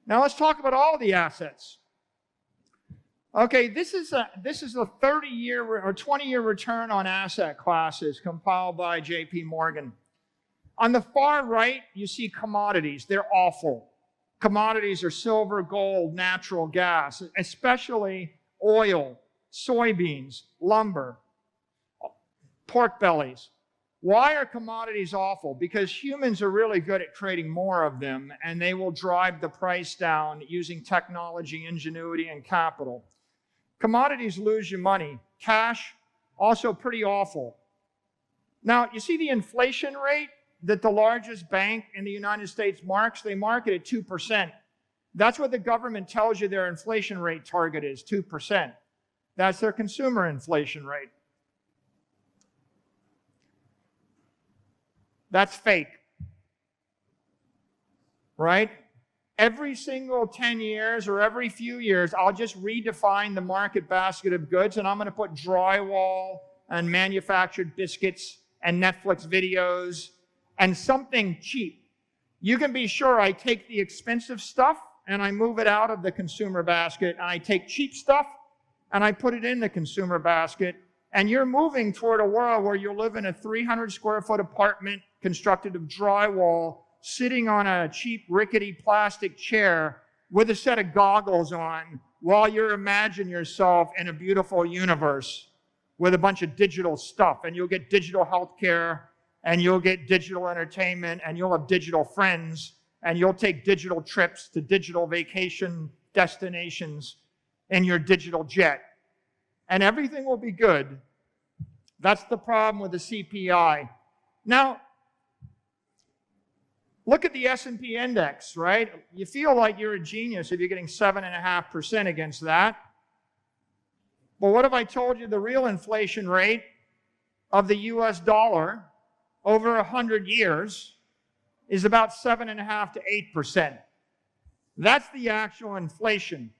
Now let's talk about all the assets. Okay, this is a 30-year or 20-year return on asset classes compiled by J.P. Morgan. On the far right, you see commodities. They're awful. Commodities are silver, gold, natural gas, especially oil, soybeans, lumber, pork bellies. Why are commodities awful? Because humans are really good at creating more of them, and they will drive the price down using technology, ingenuity, and capital. Commodities lose you money. Cash, also pretty awful. Now, you see the inflation rate that the largest bank in the United States marks? They mark it at 2%. That's what the government tells you their inflation rate target is, 2%. That's their consumer inflation rate. That's fake, right? Every single 10 years or every few years, I'll just redefine the market basket of goods, and I'm going to put drywall and manufactured biscuits and Netflix videos and something cheap. You can be sure I take the expensive stuff and I move it out of the consumer basket, and I take cheap stuff and I put it in the consumer basket. And you're moving toward a world where you'll live in a 300 square foot apartment constructed of drywall, sitting on a cheap, rickety plastic chair with a set of goggles on while you imagine yourself in a beautiful universe with a bunch of digital stuff. And you'll get digital healthcare, and you'll get digital entertainment, and you'll have digital friends, and you'll take digital trips to digital vacation destinations in your digital jet. And everything will be good. That's the problem with the CPI. Now, look at the S&P index, right? You feel like you're a genius if you're getting 7.5% against that. But what if I told you the real inflation rate of the US dollar over 100 years is about 7.5 to 8%? That's the actual inflation.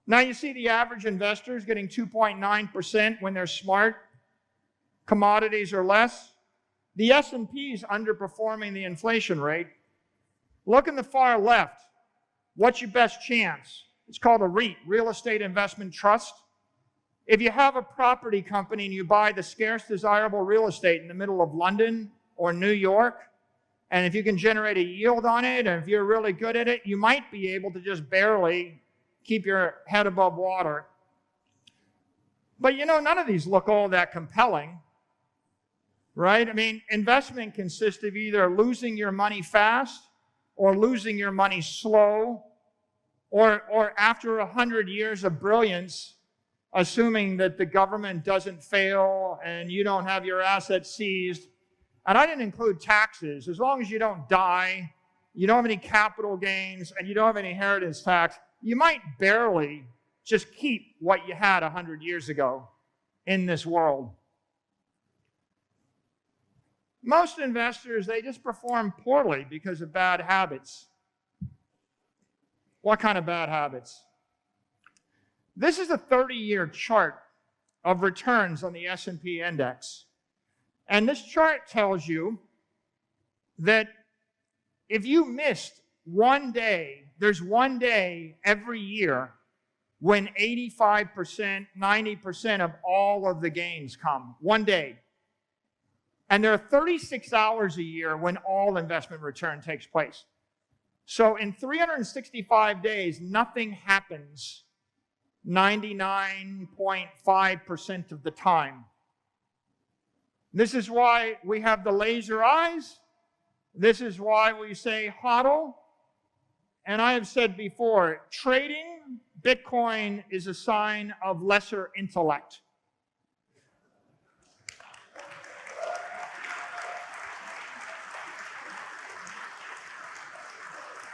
Now you see the average investor is getting 2.9% when they're smart. Commodities are less. The S&P is underperforming the inflation rate. Look in the far left. What's your best chance? It's called a REIT, Real Estate Investment Trust. If you have a property company and you buy the scarce desirable real estate in the middle of London or New York, and if you can generate a yield on it, and if you're really good at it, you might be able to just barely keep your head above water. But you know, none of these look all that compelling, right? I mean, investment consists of either losing your money fast or losing your money slow, or after 100 years of brilliance, assuming that the government doesn't fail and you don't have your assets seized. And I didn't include taxes. As long as you don't die, you don't have any capital gains, and you don't have any inheritance tax, you might barely just keep what you had 100 years ago in this world. Most investors, they just perform poorly because of bad habits. What kind of bad habits? This is a 30-year chart of returns on the S&P index. And this chart tells you that if you missed one day, there's one day every year when 85%, 90% of all of the gains come. One day. And there are 36 hours a year when all investment return takes place. So in 365 days, nothing happens 99.5% of the time. This is why we have the laser eyes. This is why we say hodl. And I have said before, trading Bitcoin is a sign of lesser intellect.